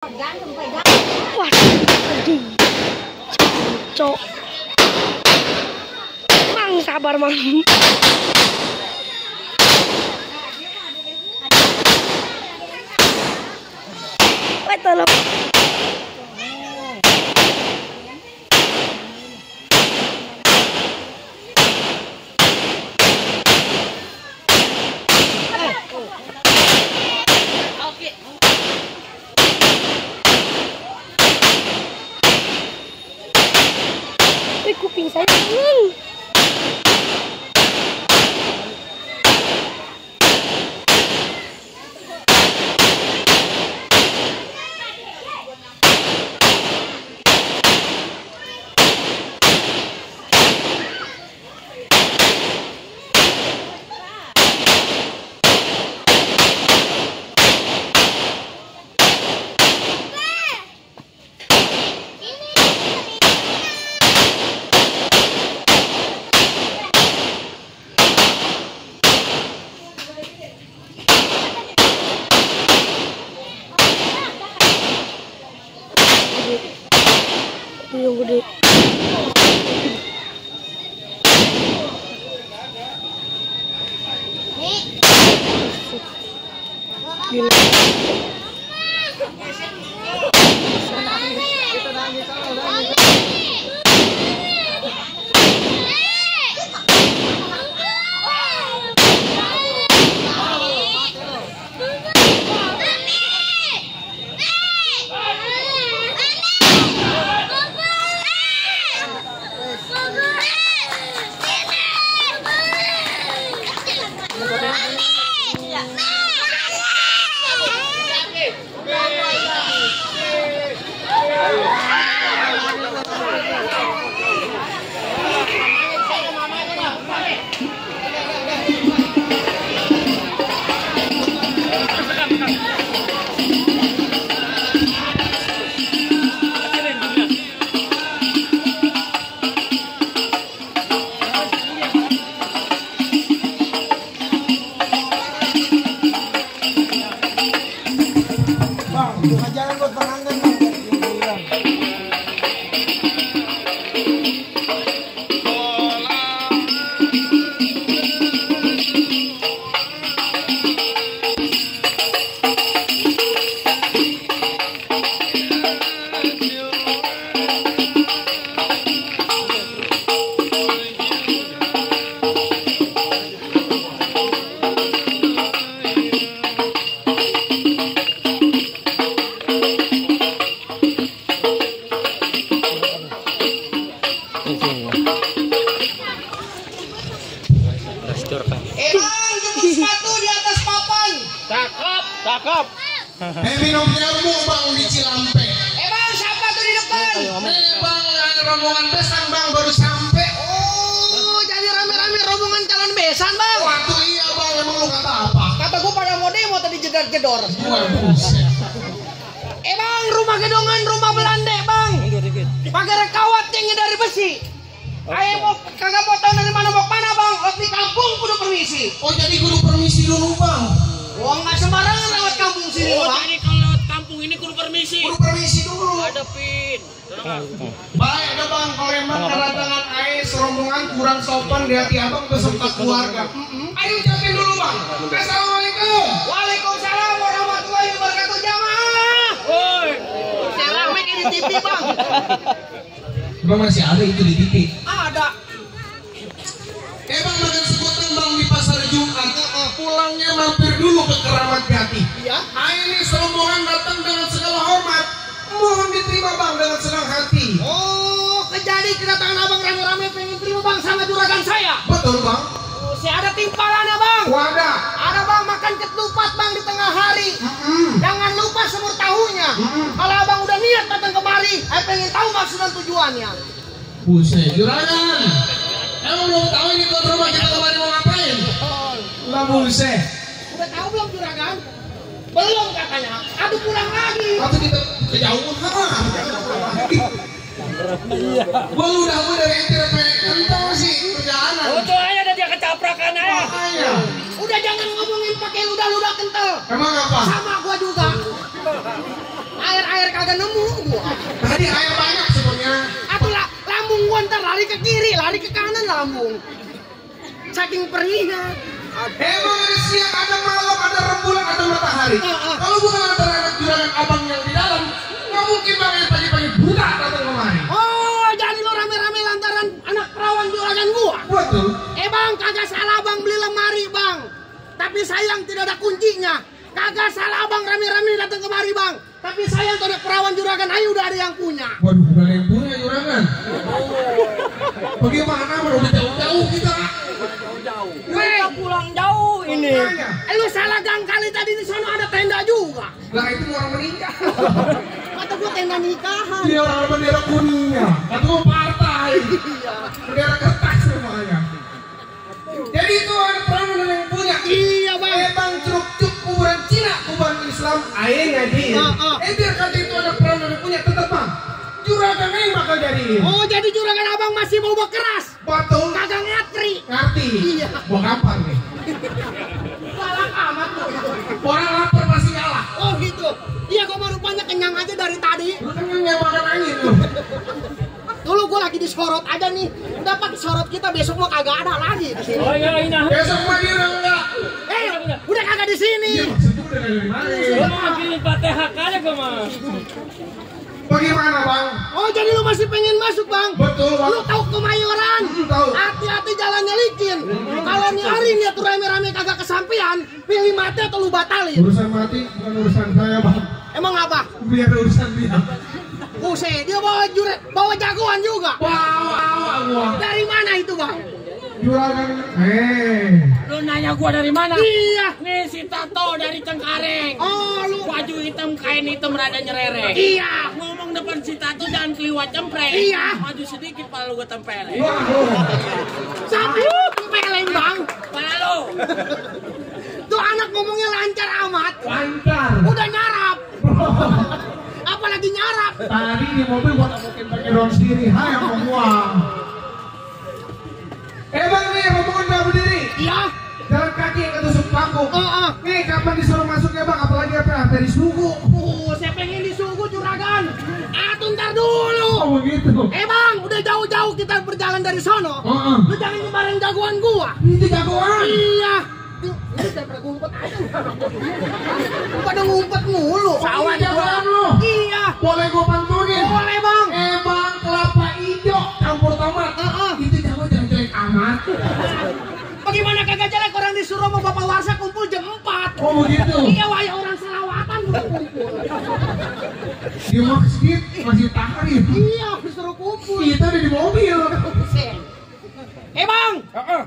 Waduh, cok. Mang sabar mang. Wah tolong. Kuping saya yang gede. Gila. Jangan buat pengantin bang. Jemput sepatu di atas papan. Cakep, cakep. Minum jamu bang di Cilampe. Bang, siapa tuh di depan? Bang, rombongan besan bang baru sampai. Oh, jadi rame-rame rombongan calon besan bang. Waktu iya bang, emang lu kata apa? Kata gua pada mau demo tadi jedar-jedor. Bang, rumah gedongan, rumah Belanda bang. Pakai rekawat yang dari besi. Ayo mau kagak mau tahu dari mana mau mana bang? Di kampung kudu permisi. Oh jadi kudu permisi dulu bang. Wah nggak sembarangan lewat kampung sini bang. Jadi kalau lewat kampung ini kudu permisi. Kudu permisi dulu. Ada pin. Baik ada bang, kalau emang kedatangan AS rombongan kurang sopan di hati abang beserta keluarga. Ayo ucapin dulu bang. Assalamualaikum. Waalaikumsalam warahmatullahi wabarakatuh jamaah. Woi. Rame di TV bang. Bang masih ada itu di TV? Ada. Bang makan sebutan bang di pasar Jumat. Pulangnya mampir dulu ke Keramat Jati. Iya. Ini rombongan datang dengan segala hormat. Mohon diterima bang dengan senang hati. Oh, jadi kedatangan abang rame-rame pengen terima bang sama juragan saya. Betul bang. Oh, saya ada timpalannya bang. Wadah. Ada bang makan ketupat bang di tengah hari. Jangan lupa semur tahunya. Kalau abang udah niat datang kemari, saya pengen tahu maksud dan tujuannya. Buset, juragan. Emang belum tahu ini tuan rumah kita kemarin mau ngapain? Lah buset. Udah tahu belum juragan? Belum katanya. Aduh pulang lagi. Atau kita kejauhan. Iya. Gua udah dari NTP kental sih perjalanan. Betul aja ada dia kecaprakan aja. Makanya. Udah jangan ngomongin pakai ludah-ludah kental. Emang apa? Sama gua juga. Air air kagak nemu gua. Tadi air banyak sebenarnya. Atau lambung gua ntar lari ke kiri, lari ke kanan lambung. Saking perihnya. Emang ada siang, ada malam, ada rembulan, ada matahari. Kalau bukan antara anak juragan abang yang di dalam, nggak mungkin bang yang pagi-pagi buta datang kemari. Oh, jadi lo rame-rame lantaran anak perawan juragan gua. Betul. Bang, kagak salah bang beli lemari bang. Tapi sayang tidak ada kuncinya. Kagak salah bang rame-rame datang kemari bang. Tapi sayang tuh ada perawan juragan ayo udah ada yang punya. Waduh, udah ada yang punya juragan. Bagaimana udah jauh-jauh kita? Kita pulang jauh ini. Lu salah gang kali tadi di sana ada tenda juga. Lah itu orang meninggal. Kata gua tenda nikahan. Dia orang bendera kuningnya. Atau partai. Bendera kertas semuanya. Jadi itu ada perawan yang punya. Iya bang. Bang cuk kuburan Cina, kuburan Islam, airnya di. Biar kata itu ada perawan yang punya tetap bang. Juragan ini bakal jadi. Oh jadi juragan abang masih mau bekeras. Betul. Kagak ngatri. Ngerti. Iya. Gua kapan nih? Galak amat lo. Orang lapar pasti ngalah. Oh gitu. Iya gua baru rupanya kenyang aja dari tadi. Lu kan yang makan angin lu. Dulu gua lagi disorot aja nih. Dapat sorot kita besok mah kagak ada lagi di sini. Oh iya ini. Besok mah dia enggak. Udah kagak di sini. Iya maksudnya udah dari mana? Gua mau kirim THK aja gua mah. Bagaimana bang? Oh jadi lu masih pengen masuk bang? Betul bang. Lu tahu Kemayoran? Tahu. Hati-hati jalannya licin. Kalau nih hari nih tuh rame-rame kagak kesampean, pilih mati atau lu batalin? Urusan mati bukan urusan saya bang. Emang apa? Biar urusan dia. Buset, dia bawa jagoan juga. Wah. Dari mana itu bang? Juragan. Lu nanya gua dari mana? Iya. Nih si Tato dari Cengkareng. Oh lu. Baju hitam, kain hitam, rada nyerere. Iya. Ngomong depan si Tato jangan keliwat cempreng. Iya. Maju sedikit pala lu gua tempelin. Sampai tempelin bang. Pala lu. Tuh anak ngomongnya lancar amat. Lancar. Udah nyarap. Apalagi nyarap. Tadi di mobil gua mungkin pakai daun sendiri. Hai sama gua. Bang nih, rombongan udah berdiri. Iya. Jalan kaki yang ketusuk paku. Nih, kapan disuruh masuk ya bang? Apalagi apa? Dari suku. Saya pengen disuguh juragan. Ntar dulu. Oh begitu. Bang, udah jauh-jauh kita berjalan dari sono. Lu jangan nyebarin jagoan gua. Ini jagoan. Iya. Ini saya pada ngumpet aja. Pada ngumpet mulu. Sawan jagoan lu. Iya. Boleh gua pantunin? Boleh bang. Bang, kelapa hijau campur tomat. Itu jago jangan jelek amat. Bagaimana kagak jelek orang disuruh sama Bapak Warsa kumpul jam 4. Oh begitu. Iya, waya orang selawatan kumpul. Di masjid masih takrib. Iya, disuruh kumpul. Kita ada di mobil. Bang,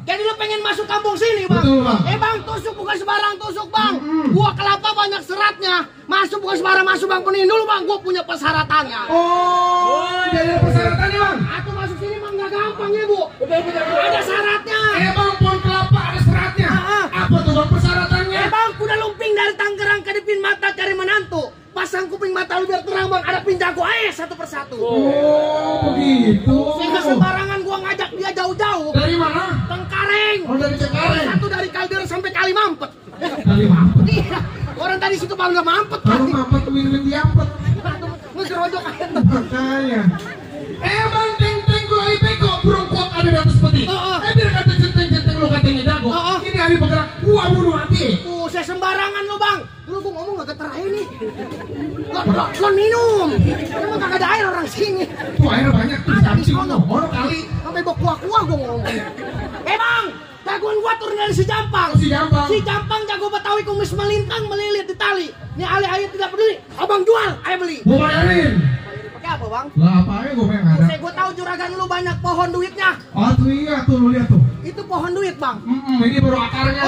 jadi lu pengen masuk kampung sini bang? Betul bang. Bang, tusuk bukan sembarang tusuk bang. Gua kelapa banyak seratnya. Masuk bukan sembarang masuk bang, penuhin dulu bang. Gua punya persyaratannya. Oh, jadi ada persyaratannya bang. Atau masuk sini bang nggak gampang ya bu. Ada syaratnya. Bang, pohon kelapa ada seratnya. Apa tuh bang persyaratannya? Bang, kuda lumping dari Tangerang kedipin mata cari menantu. Pasang kuping mata lu biar terang bang. Ada pinjago satu persatu. Oh, begitu. Sehingga sembarangan gua ngajak dia jauh-jauh. Dari mana? Cengkareng. Oh, dari Cengkareng. Satu dari Kaldera sampai Kalimampet. Kalimampet. Iya. Orang tadi situ baru nggak mampet. Baru mampet wing-wing diampet. Ngeserojok aja. Makanya. Bang, teng-teng gua IPK burung kuat ada di atas peti. Biar kata centeng-centeng lu katanya jago. Ini hari bergerak, gua bunuh hati. Saya sembarangan lo bang. Dulu gua ngomong gak keterahin nih. Lo minum. Emang kagak ada air orang sini. Tuh air banyak tuh. Ada di sono. Orang kali. Sampai bawa kuah-kuah gua ngomong. Bang, jagoan gua turun dari si Jampang. Si Jampang. Si Jampang jago Betawi kumis melintang melilit di tali. Ini alih-alih tidak peduli. Abang jual, ayo beli. Gua bayarin. Pakai apa bang? Lah apa aja gua pengen ada. Gua tahu juragan lu banyak pohon duitnya. Oh tuh iya tuh lu lihat tuh. Itu pohon duit bang. Ini baru akarnya.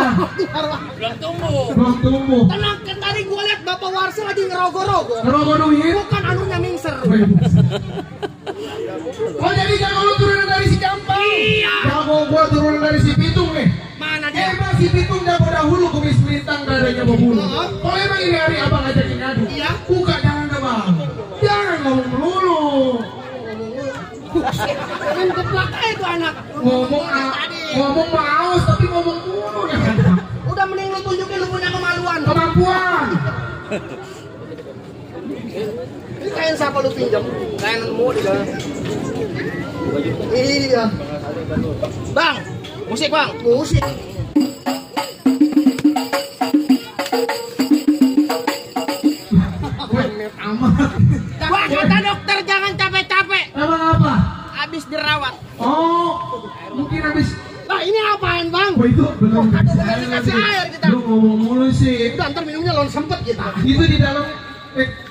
Belum tumbuh. Belum tumbuh. Tenang, kan tadi gua lihat Bapak Warsa lagi ngerogoh-rogoh. Ngerogoh duit. Bukan anunya mingser. Oh jadi jago lu turunan dari si Jampang. Iya. Jago gua turunan dari si Pitung nih. Mana dia? Emang si Pitung jago dahulu kumis melintang dadanya berbulu. Kalau emang ini hari abang ngajakin ngadu. Iya. Buka jangan deh bang. Jangan ngomong melulu. Main geplak aja tuh anak. Ngomong maus tapi ngomong mulu ya kan. Udah mending lu tunjukin lu punya kemaluan. Kemampuan. Kain siapa lu pinjam? Kain mau di dalam. Iya. Bang, musik bang. Musik. Wah, kata dokter jangan capek-capek. Emang apa? Habis dirawat. Oh, mungkin habis. Nah ini apaan bang? Oh itu belum Kasih air kita. Lu ngomong mulu sih. Udah ntar minumnya lon sempet kita. Itu di dalam.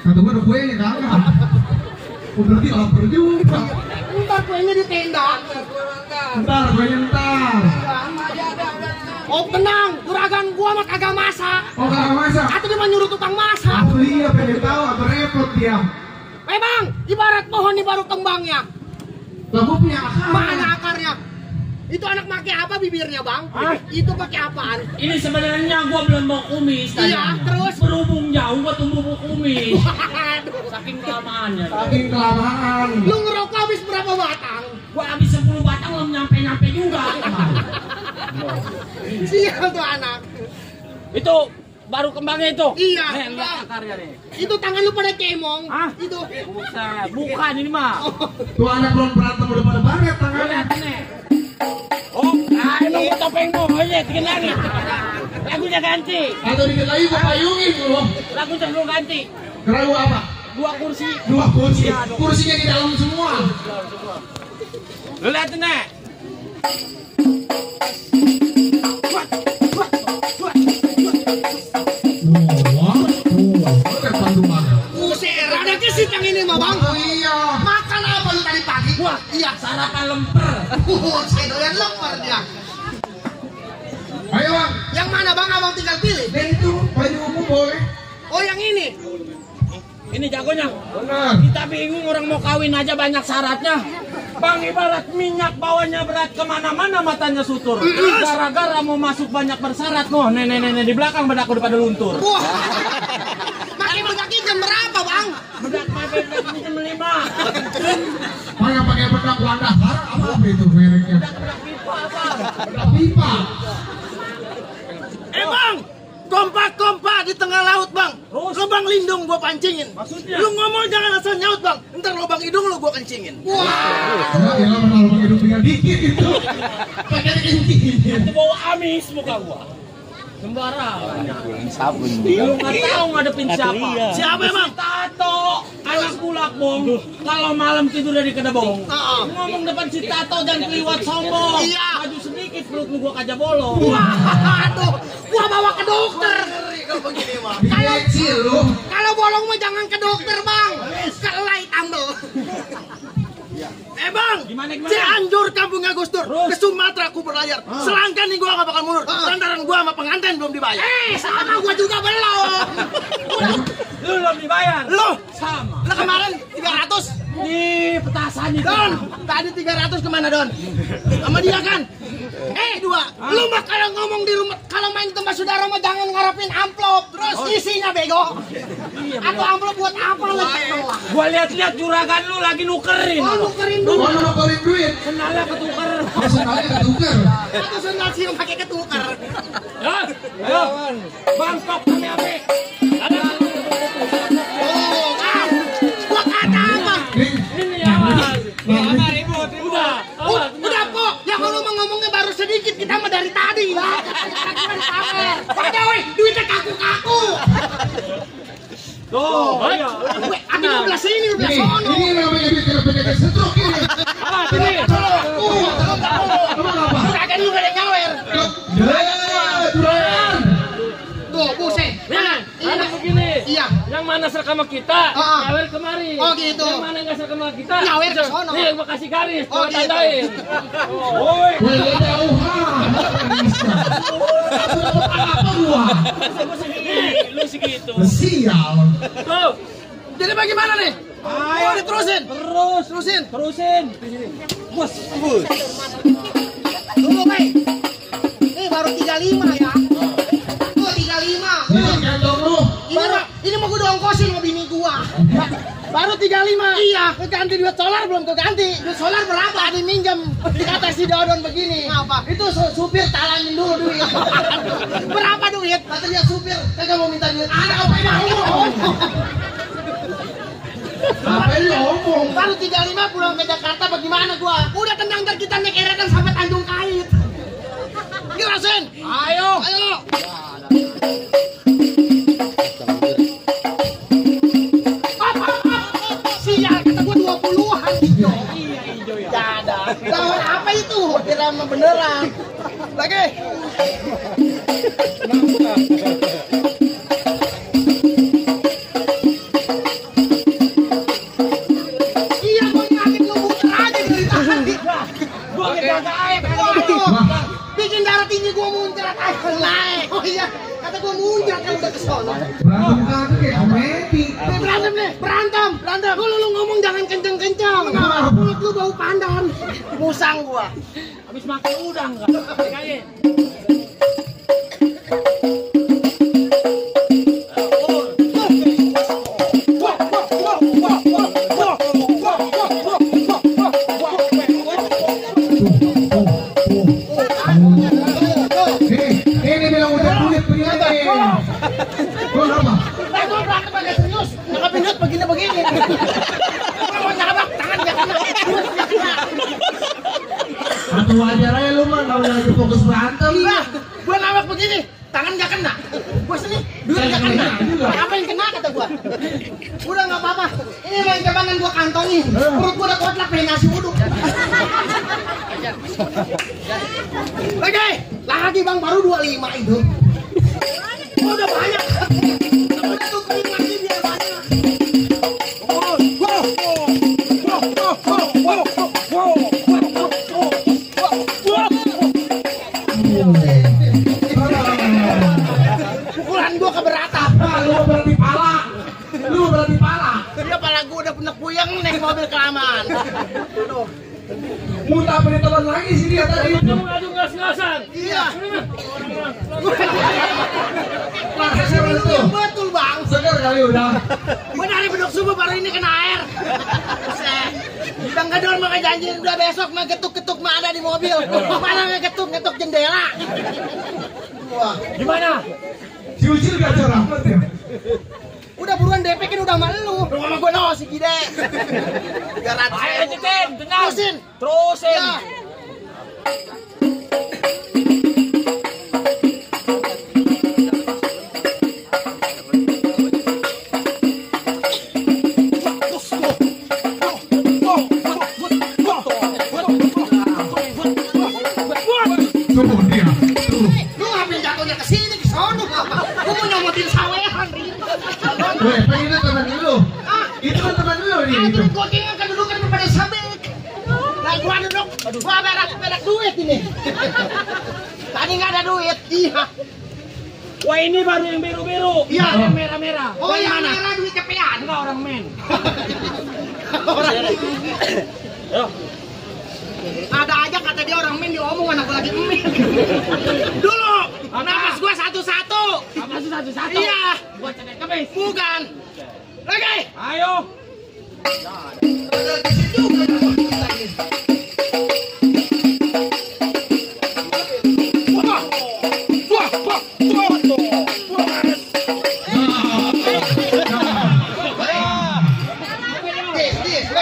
Kata gua ada kuenya kagak. Oh berarti lapar juga. Ntar kuenya di tenda. Ntar kuenya ntar. Oh tenang, juragan gua mah kagak masak. Oh kagak masak. Atau dia mah nyuruh tukang masak. Aku iya pengen tahu apa repot dia. Bang, ibarat pohon ini baru kembangnya. Lah gua punya akar. Mana akarnya? Itu anak pakai apa bibirnya bang? Itu pakai apaan? Ini sebenarnya gua belum mau kumis tadi. Iya, terus? Berhubung jauh gua tumbuh mau kumis. Aduh. Saking kelamaannya. Saking kelamaan. Lu ngerokok habis berapa batang? Gua habis 10 batang belum nyampe-nyampe juga. Sial tuh anak. Itu baru kembangnya itu. Iya. Nih, lihat akarnya nih. Itu tangan lu pada cemong. Hah? Itu. Bukan, bukan ini mah. Tuh anak belum berantem udah pada banget tangannya. Lihat nih. Oh, ini topengmu aja dikenali. Lagunya ganti. Atau dikit lagi gua payungin lu. Lagunya belum ganti. Kerawu apa? 2 kursi. 2 kursi. Kursinya di dalam semua. Lu lihat nih. Buset, ada kesit yang ini mah bang. Oh iya. Makan apa lu tadi pagi? Wah, Iya. sarapan lemper. Buset, doyan lemper dia. Ayo bang. Yang mana bang? Abang tinggal pilih. Dan itu baju ungu boleh. Oh yang ini. Ini jagonya. Benar. Kita bingung orang mau kawin aja banyak syaratnya. Bang ibarat minyak bawanya berat kemana-mana matanya sutur. Gara-gara mau masuk banyak bersyarat noh. Nenek-nenek di belakang bedaku udah pada luntur. Wah. Pakai bedaknya jam berapa bang? Bedak mepet ini jam 5. Mana pakai bedak Wandahar apa itu mereknya? Bedak pipa apa? Bedak pipa. Bang, kompak-kompak di tengah laut bang. Terus? Lubang lindung gua pancingin. Maksudnya? Lu ngomong jangan asal nyaut bang. Ntar lubang hidung lu gua kencingin. Wah. Enggak ya mana lubang hidung tinggal dikit itu. Pakai kencingin. Itu bawa amis muka gua. Sembarangan. Lu nggak tahu ngadepin siapa? Siapa emang? Si Tato, anak bulak bong. Kalau malam tidur di kedabong. Ngomong depan si Tato dan keliwat sombong. Iya. Maju sedikit perut lu gua kaja bolong. Waduh, gua bawa ke dokter. Kecil lu. Kalau bolong mah jangan ke dokter bang. Kelai tambel. Bang, Gimana? Cianjur kampungnya Gus Dur. Terus? Ke Sumatera aku berlayar. Selangkan nih gua gak bakal mundur. Lantaran gua sama pengantin belum dibayar. Sama gua juga belum. Lu belum dibayar. Lu, Sama. lah kemarin 300. Di petasan itu. Don, tadi 300 kemana Don? Sama dia kan? Dua. Lu mah kalau ngomong di rumah, kalau main ke tempat saudara mah jangan ngarepin amplop. Terus isinya bego. Atau amplop buat apa lagi? Gua lihat-lihat juragan lu lagi nukerin. Oh, nukerin Lu dulu. mau nukerin duit. Sendalnya ketuker. Senalnya ketuker. Itu sendal sih yang pakai ketukar. Ayo, Bangkok kami ape. Oh, kan. Gua kata apa? Ini ya. Udah kok. Ya kalau mau ngomongnya baru sedikit, kita mah dari tadi. Pada weh, duitnya kaku-kaku. Tuh, ayo. Aku di belah sini, di belah Ini sono. namanya duit penyakit stroke ini. Apa ini? Emang apa? Juragan lu gak ada nyawer. Juragan. Tuh, buset. Mana? Ada begini. Iya. Yang mana serka sama kita, nyawer kemari. Oh, gitu. Yang mana nggak serka sama kita, Nyawer ke sono. nih gua kasih garis, Oh, gua gitu. tandain. Woi, Woi, jauhan. Apa gua? lu segitu. Sial. Tuh, Jadi bagaimana nih? Ayo. Oh, diterusin. terusin. Bos. Dulu, Bay. Ini baru 35 ya. Tuh, 35. Ini kantong lu. Ini mau gua ongkosin sama bini gua. Baru 35. Iya. Ganti duit solar belum keganti. Duit solar berapa? Tadi minjem. Dikata si Dodon begini. Apa? Itu supir talangin dulu duit. Berapa duit? Kata dia supir. Kagak mau minta duit. Ada apa yang mau? Apa lu ngomong? Baru 35 pulang ke Jakarta, bagaimana gua? Udah tendang ntar kita naik eretan sampai Tanjung Kait. Gila Sen. Ayo. Ayo. Sial, kata gua 20-an hijau. Iya hijau ya. Gak ada. Lawan apa itu? Kira mah beneran. Lagi. Iya, gua ngakit lu muter aja dari tadi. Gua kagak air. Waduh, bikin darah tinggi gua muncrat aja naik. Oh iya, kata gua muncrat kan udah kesono. Berantem kagak kayak komedi. Nih berantem nih, berantem. Lu ngomong jangan kenceng-kenceng. Kenapa? Mulut lu bau pandan. Musang gua. Habis makan udang enggak? Kayak. Ini bilang udah duit peringatan. Gua apa? Nah, gua berantem agak serius. Nyangkapin duit begini-begini. Gua mau nyabak tangan gak kena. Satu wajar aja lu mah kalau lagi fokus berantem. Iya, gua ngabak begini. Tangan gak kena. Gua sini, duit gak kena. Apa yang kena kata gua? Udah gak apa-apa. Ini main cabangan gua kantongin. Perut gua udah kotlak pengen nasi uduk. Lagi bang, baru 25 itu. Oh, udah banyak. Udah tuh kering lagi biar banyak. Pukulan gua keberatan. Lu berarti pala. Iya, pala gua udah penek puyeng naik mobil kelamaan. Aduh. Muntah penonton lagi sih dia tadi. Kamu ngadu ngas-ngasan. Iya. Masa siapa itu? Betul bang. Segar kali udah. Gua dari beduk subuh baru ini kena air. Buset. Bang Gadol mah janjiin udah besok mah ketuk-ketuk mah ada di mobil. Mana ngeketuk jendela. Wah. Gimana? Si Ucil gak curang ya? Udah buruan DP kan udah sama lu. Lu sama gua no si Gide. 300. Ayo lanjutin, tenang. Terusin. Ya. Tuh dia. Tuh. Lu ngapain jatuhnya ke sini ke sono apa? Gua mau nyomotin sawean. Weh, pengen itu teman lu. Ah, Itu kan teman lu nih. itu gua kira kedudukan pada sabek. Nah, gua duduk. Gua berak duit ini. Tadi nggak ada duit. Iya. Wah ini baru yang biru-biru. Iya. Yang merah-merah. Oh, Dari yang mana? merah duit cepean. Enggak orang men. Orang ada aja kata dia orang men diomong anak lagi men. Dulu napas gua satu-satu. Apa sih satu-satu? Iya. Gua cekek kemis. Bukan. Lagi. Ayo.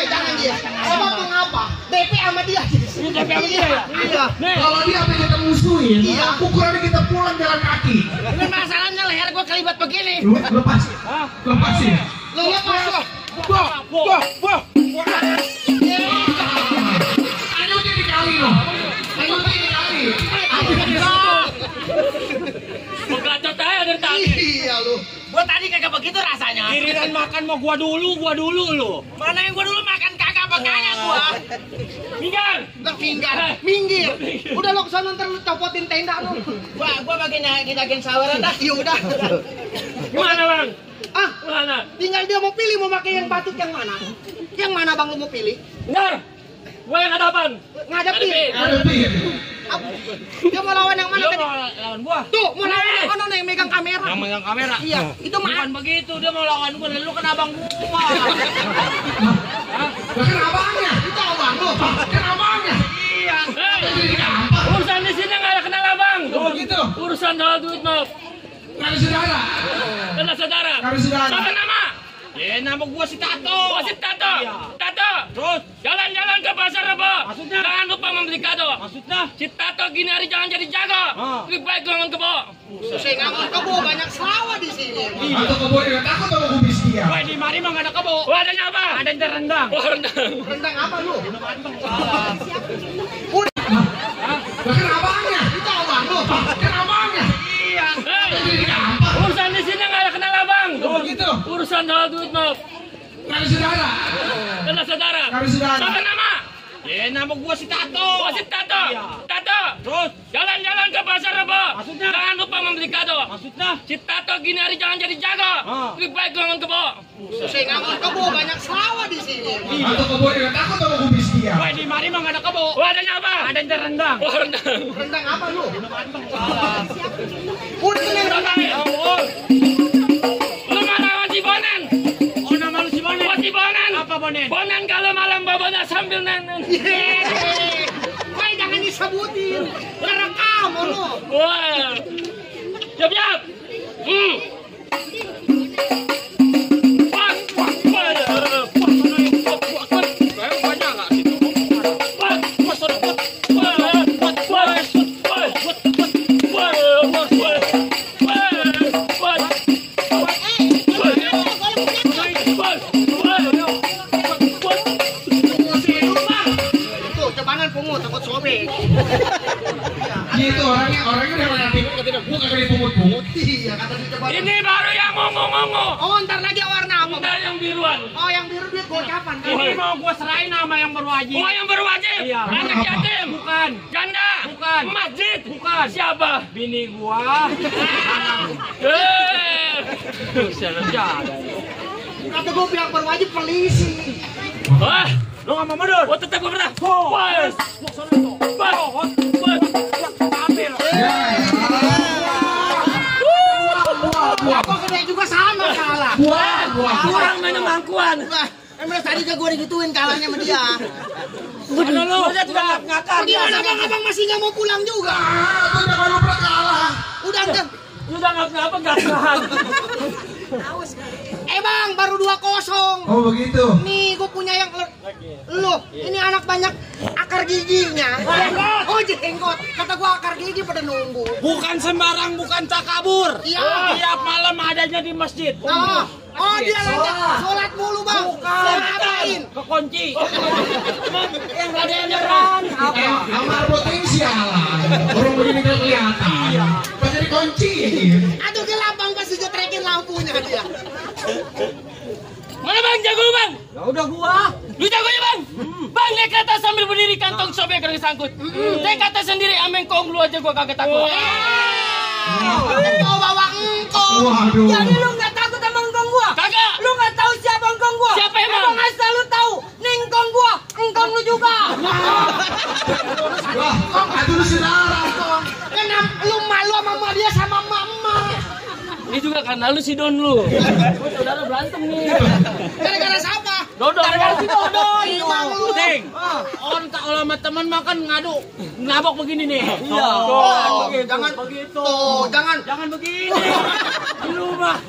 Jangan dia. Sama mengapa? DP sama dia. DP sama dia ya? Iya. Nih. Kalau dia apa kita musuhin, Iya. ukurannya kita pulang jalan kaki. Ini masalahnya leher gua kelibat begini. Lu lepas. Hah? Lepasin. Lu lepas lo. Ayo dia dikali loh. Ayo dia dikali. Menggacot aja dari tadi. Iya lu. Gua tadi kagak begitu rasanya. Giliran makan mau gua dulu lu. Mana yang gua dulu makan kagak kagak gua. Minggir. Lah minggir. Udah lo kesana ntar lu copotin tenda lu. Gua bagian saweran dah. Ya udah. Gimana bang? Ah, Mana? tinggal dia mau pilih mau pakai yang batuk yang mana. Yang mana bang lu mau pilih? Bentar. Gua yang hadapan. Ngadepin. Hadapin. Dia mau lawan yang mana Dia tadi? mau lawan gua. Tuh, mau lawan yang mana nih yang megang kamera? Yang megang kamera. Iya, itu mah Bukan begitu, dia mau lawan gua, lu kan abang gua. Lah kan abangnya. itu abang lu. Kan abangnya. Iya. Hei, urusan di sini nggak ada kenal abang. Oh gitu. Urusan soal duit mau. Nggak ada saudara. Kena saudara. Nggak ada saudara. Siapa nama? Nama gua si Tato. Oh, si Tato. Iya. Tato. Terus Jalan-jalan ke pasar Rebo. Maksudnya? Jangan lupa membeli kado. maksudnya Si Tato gini hari jangan jadi jago. Lebih baik ngangon kebo. Saya ngangon kebo banyak sawah di sini. Atau kebo dia takut sama kubis dia. Wah, di mari mah nggak ada kebo. Oh, adanya apa? Ada yang rendang. Oh, rendang. Rendang apa lu? Lah kan abangnya. Itu abang lu. Kan abangnya. Iya. Hei, Jadi apa? urusan di sini nggak ada kenal abang. Oh begitu. Urusan soal duit mau. Kali saudara. Kena saudara. Kali saudara. Siapa nama? Nama gua si Tato. Oh, si Tato. Iya. Tato. Terus Jalan-jalan ke pasar Rebo. Maksudnya? Jangan lupa membeli kado. maksudnya Si Tato gini hari jangan jadi jago. Lebih baik ngangon kebo. Saya ngangon kebo banyak sawah di sini. Atau kebo dia takut sama kubis dia. Wah, di mari mah nggak ada kebo. Oh, adanya apa? Ada yang rendang. Oh, rendang. Rendang apa lu? Udah ini Lu malah si Bonan. Oh, nama lu si Bonen. Oh, si Bonan. Apa Bonen? Bonan kalau malam babanya sambil nenen. Woi, jangan disebutin. Ngerekam lu. Wah. Siap-siap. Wah, wah, wah. Tuh, cebanan pungut takut sobek. Gitu orangnya udah relatif ketidak gua kagak dipungut-pungut. Iya, kata di cebanan. Ini baru yang ngomong-ngomong. Oh, ntar lagi warna apa? Udah yang biruan. Oh, yang biru duit gocapan. Ini mau gua serahin nama yang berwajib. Oh, yang berwajib. Iya. Anak yatim. Bukan. Janda. Bukan. Masjid. Bukan. Siapa? Bini gua. Salah jalan. Kata gue pihak berwajib polisi. Wah. Lu nggak mau mundur? Oh, tetap berat. Wah. Ambil. Apa gede juga sama kalah. Kurang mana mangkuan. Wah, emang tadi gue digituin kalahnya sama dia. Mana lu? Udah tidak ngakak. Gimana abang masih nggak mau pulang juga? Udah baru pernah kalah. Udah enggak. Udah nggak tahan. Bang, baru 2-0. Oh begitu. Nih, gue punya yang lu. Ini anak banyak akar giginya. Oh, jenggot. Kata gue akar gigi pada nunggu. Bukan sembarang, bukan takabur. Iya. Tiap malam adanya di masjid. Oh, dia lanjut sholat mulu, Bang. Ngapain? Kekunci. Yang ada yang nyerang. Amar potensial. Orang begini nggak kelihatan. Pas jadi kunci. Aduh, gelap Bang, pasti jetrekin lampunya dia. Mana bang jago bang? Ya udah gua. Lu jagonya bang? Bang naik ke atas sambil berdiri kantong sobek kering sangkut. Naik ke atas sendiri ameng kong lu aja gua kagak takut. Mau bawa engkong. Waduh. Jadi lu nggak takut sama engkong gua? Kagak. Lu nggak tahu siapa engkong gua? Siapa emang? Emang asal lu tahu, nih engkong gua, engkong lu juga. Wah, aduh lu saudara. Kenapa lu malu sama emak dia sama mama? Ini juga karena lu si Don lu. Saudara berantem nih. Gara-gara siapa? Dodo. Gara-gara si Dodo. Emang lu. Ting. Orang tak kalau sama teman makan ngadu, ngabok begini nih. Iya. Jangan begitu. Oh, jangan. Jangan begini. Lu mah.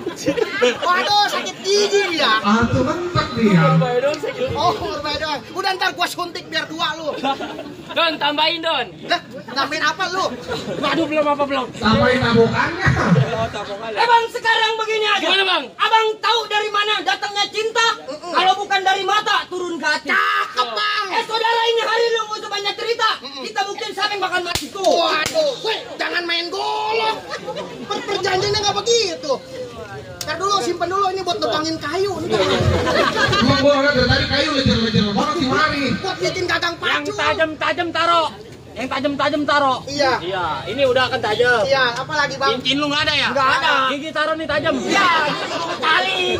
Waduh, sakit gigi dia. Hantu mentok dia. Oh, berbeda doang. Udah ntar gua suntik biar 2 lu. Don tambahin Don. Lah, nambahin apa lu? Waduh, belum apa belum. Tambahin tabokannya. Bang, sekarang begini aja. Gimana bang? Abang tahu dari mana datangnya cinta? Kalau bukan dari mata, turun ke hati. Cakep, Bang. Saudara, ini hari lu mau banyak cerita. Kita buktiin siapa yang bakal mati tuh. Waduh, weh, jangan main golok. Perjanjiannya nggak begitu. Ntar dulu, simpen dulu ini buat nebangin kayu. Gua udah dari tadi kayu lejer-lejer. Orang di mari. Buat bikin gagang Yang pacu. tajam-tajam taro. Yang tajam-tajam taro. Iya. Iya, ini udah akan tajam. Iya, apa lagi, Bang? Cincin lu nggak ada ya? Nggak ada. Gigi taruh nih tajam. Iya, taling.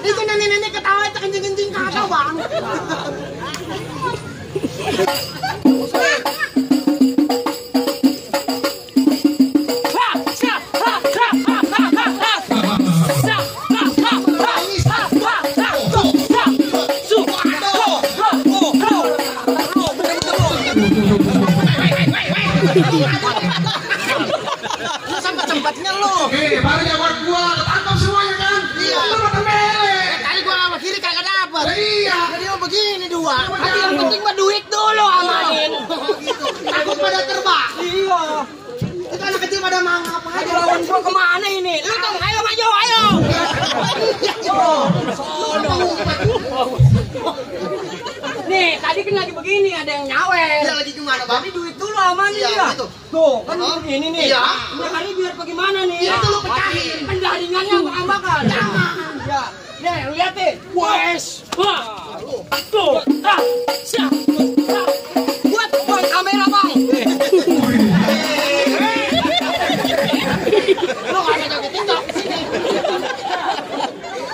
Itu nenek-nenek ketawa itu kencing-kencing kagak, Bang. Lu sampai tempatnya lu. Oke, baru jawab gua. Ketangkap semuanya kan? begini dua. Tapi yang penting mah duit dulu amanin. Takut pada terbang. Iya. Itu anak kecil pada mangap aja. Lawan gua kemana ini? Lu dong, ayo maju, ayo. Nih, tadi kan lagi begini, ada yang nyawer. Dia lagi gimana, Bang? Tapi duit dulu amanin ya. Tuh, kan begini nih. Iya. Ini kali biar bagaimana nih? Iya, itu lu pecahin. Penjaringannya gua ambakan. Jangan. Ya. Nih, lu lihat deh. Wes. Wah. Tuh. Siap. Buat kamera, Bang. Lu gak ada joget TikTok di sini.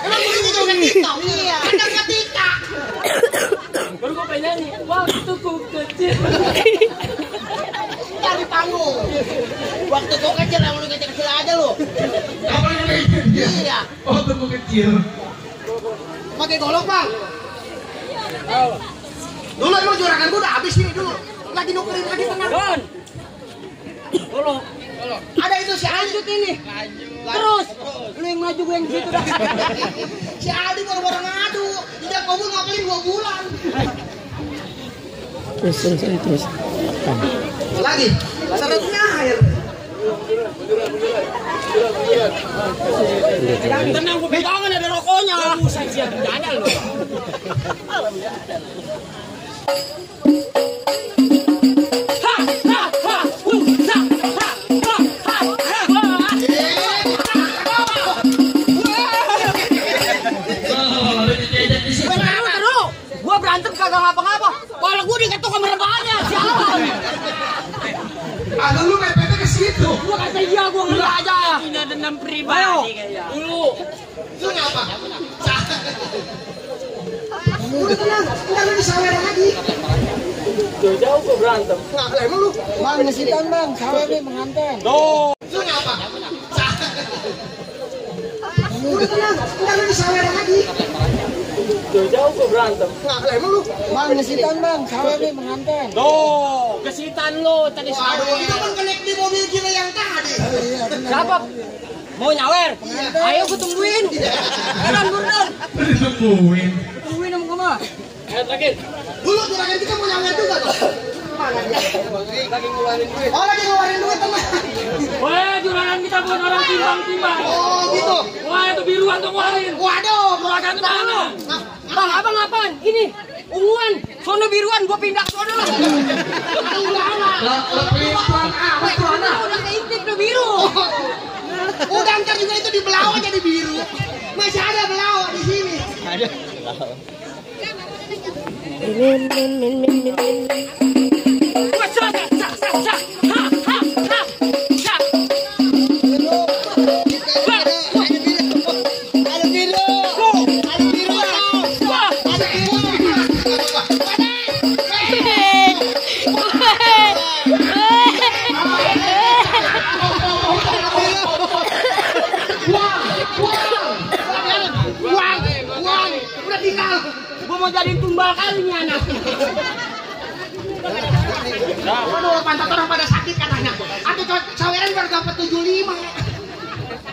Emang ini joget TikTok? Iya. Ada ketika. Baru gue pengen nyanyi, waktu ku kecil. Cari panggung. Waktu kau kecil, yang lu kecil-kecil aja lu. Apa yang kecil? Iya. Oh, tuh kecil. Pakai golok, Bang. Dulu emang juragan gua udah habis ini dulu. Lagi nukerin lagi tenang. Don. Tolong. Ada itu si Lanjut ini. Terus. Lu yang maju gue yang situ dah. Si Aldi baru-baru ngadu. Tidak kabur ngapelin 2 bulan. Terus. Lagi. Syaratnya air. Tenang, gue pegangan ada rokoknya. Buset, siap bercanda lu. Gua berantem kagak ngapa-ngapa. Kalau gua diketuk sama rebahannya, sialan. Ada lu mepetnya ke situ. Gua kata iya, gua ngeri aja. Ini dendam pribadi kayaknya. Dulu. Lu ngapa? Udah tenang, enggak lu disawer lagi. Jauh-jauh gue berantem. Ngapa emang lu? Bang, ngesitan bang, sawer nih pengantin. Tuh. Lu ngapa? Udah tenang, enggak lu disawer lagi. Jauh-jauh gue berantem. Ngapa emang lu? Bang, ngesitan bang, sawer nih pengantin. Tuh. Kesitan lo tadi Waduh, itu kan connect di mobil kita yang tadi. Siapa? Mau nyawer? Ayo gue tungguin. Buruan. Ditungguin. Tungguin sama kamu. Lihat lagi. Dulu juragan kita mau nyawer juga tuh. Mana dia? Lagi ngeluarin duit. Oh, lagi ngeluarin duit teman. Wah, juragan kita bukan orang timbang-timbang. Oh, gitu. Wah, itu biruan tuh ngeluarin. Waduh, Juragan tuh mana? Bang, abang apaan? Ini unguan. Sono biruan, gua pindah ke sono lah. Pelan amat tuh anak. Udah keintip tuh biru. Udah ntar juga itu di Belawa jadi biru. Masih ada Belawa di sini. Ada. Gua mau jadiin tumbal kali nih anak. Waduh, pantat orang pada sakit katanya. Atau saweran baru dapat 75.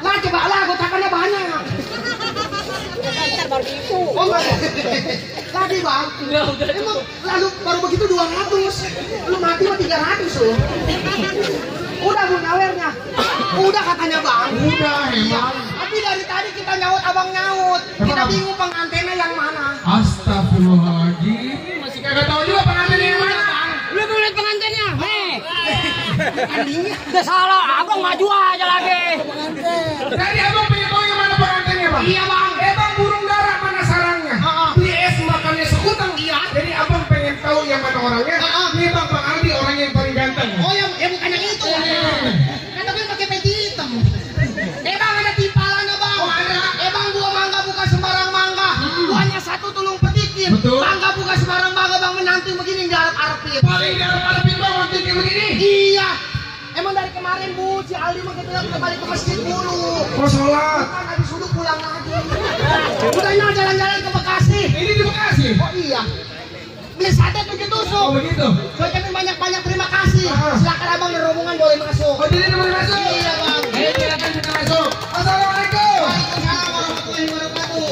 Lah coba lah, gotakannya banyak. Ntar baru itu. Oh enggak. Lagi bang. Emang lalu baru begitu 200. Lu mati mah 300 loh. Udah bu nyawernya. Udah katanya bang. Udah emang. Tapi dari tadi kita nyaut, abang nyaut. Kita bingung pengantinnya yang mana. Astagfirullahaladzim. Masih kagak tahu juga pengantinnya yang mana. Lu belum lihat pengantinnya? Nih. Udah salah, abang maju aja lagi. Jadi abang pengen tahu yang mana pengantinnya bang? Iya bang. Bang burung dara mana sarangnya? Beli es makannya sekutang. Iya. Jadi abang pengen tahu yang mana orangnya? Nih bang Aldi orang yang paling ganteng. Oh ya bukan yang itu. Kan tapi pakai peci hitam. Bang ada timpalannya bang. Oh ada. Bang buah mangga bukan sembarang mangga. Buahnya satu tulung petikin. Betul. Mangga bukan sembarang mangga bang, menantu begini garap-arapin. Paling garap-arapin bang waktu kayak begini. Iya. Emang dari kemarin bu, si Aldi mah kita kembali ke masjid dulu. Mau sholat. Kan habis duduk pulang lagi. Udah ini jalan-jalan ke Bekasi. Ini di Bekasi. Oh iya. Beli sate 7 tusuk. Oh begitu. Saya ucapin banyak-banyak terima kasih. Silakan abang dan rombongan boleh masuk. Oh jadi boleh masuk. Iya bang. Ayo silakan kita masuk. Assalamualaikum. Waalaikumsalam warahmatullahi wabarakatuh.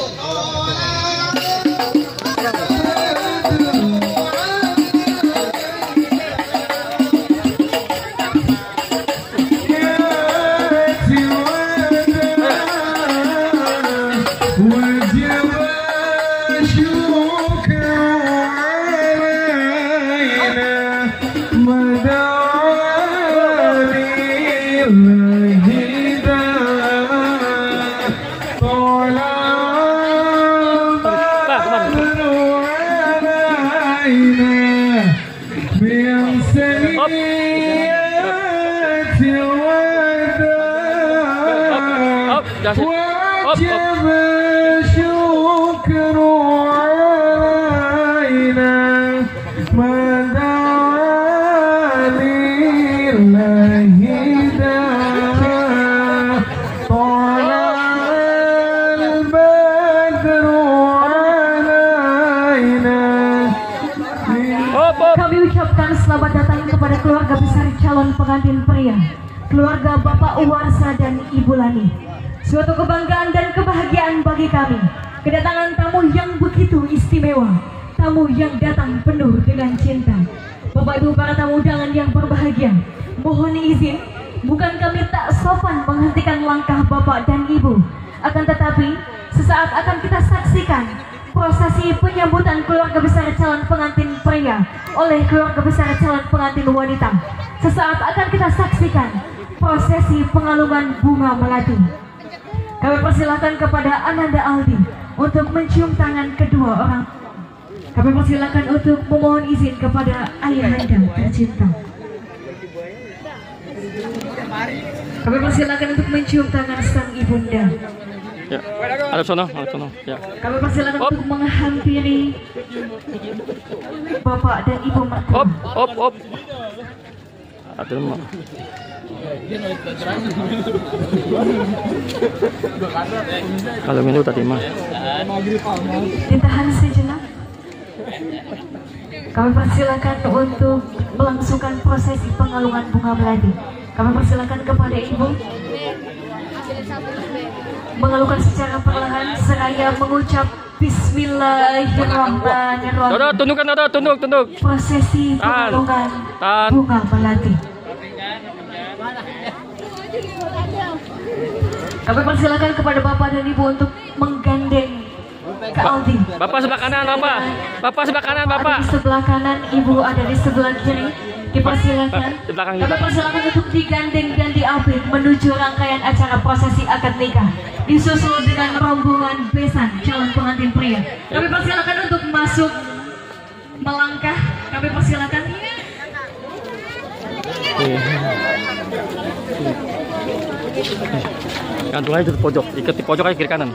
Kami ucapkan selamat datang kepada keluarga besar calon pengantin pria, keluarga Bapak Uwarsa dan Ibu Lani. Suatu kebanggaan dan kebahagiaan bagi kami, kedatangan tamu yang begitu istimewa, tamu yang datang penuh dengan cinta. Bapak Ibu para tamu undangan yang berbahagia, mohon izin, bukan kami tak sopan menghentikan langkah Bapak dan Ibu, akan tetapi sesaat akan kita saksikan prosesi penyambutan keluarga besar calon pengantin pria oleh keluarga besar calon pengantin wanita. Sesaat akan kita saksikan prosesi pengalungan bunga melati. Kami persilakan kepada Ananda Aldi untuk mencium tangan kedua orang. Kami persilakan untuk memohon izin kepada ayahanda tercinta. Kami persilakan untuk mencium tangan sang ibunda. Ya, ada sono, ya. Kami persilakan untuk menghampiri Bapak dan Ibu mertua. Op. Aduh, mah. Kalau minum tadi mah. Ditahan sejenak. Kami persilakan untuk melangsungkan prosesi pengalungan bunga melati. Kami persilakan kepada Ibu mengalungkan secara perlahan seraya mengucap Bismillahirrahmanirrahim. Tunduk. Prosesi pengalungan bunga melati. Kami persilakan kepada Bapak dan Ibu untuk menggandeng ke Aldi. Bapak sebelah kanan, Bapak. Bapak sebelah kanan, Bapak. Ada di sebelah kanan, Ibu ada di sebelah kiri. Dipersilakan. Di belakang. Kami persilakan untuk digandeng dan diapit menuju rangkaian acara prosesi akad nikah. Disusul dengan rombongan besan calon pengantin pria. Kami persilakan untuk masuk melangkah. Kami persilakan. Gantung aja di pojok, ikat di pojok aja kiri kanan.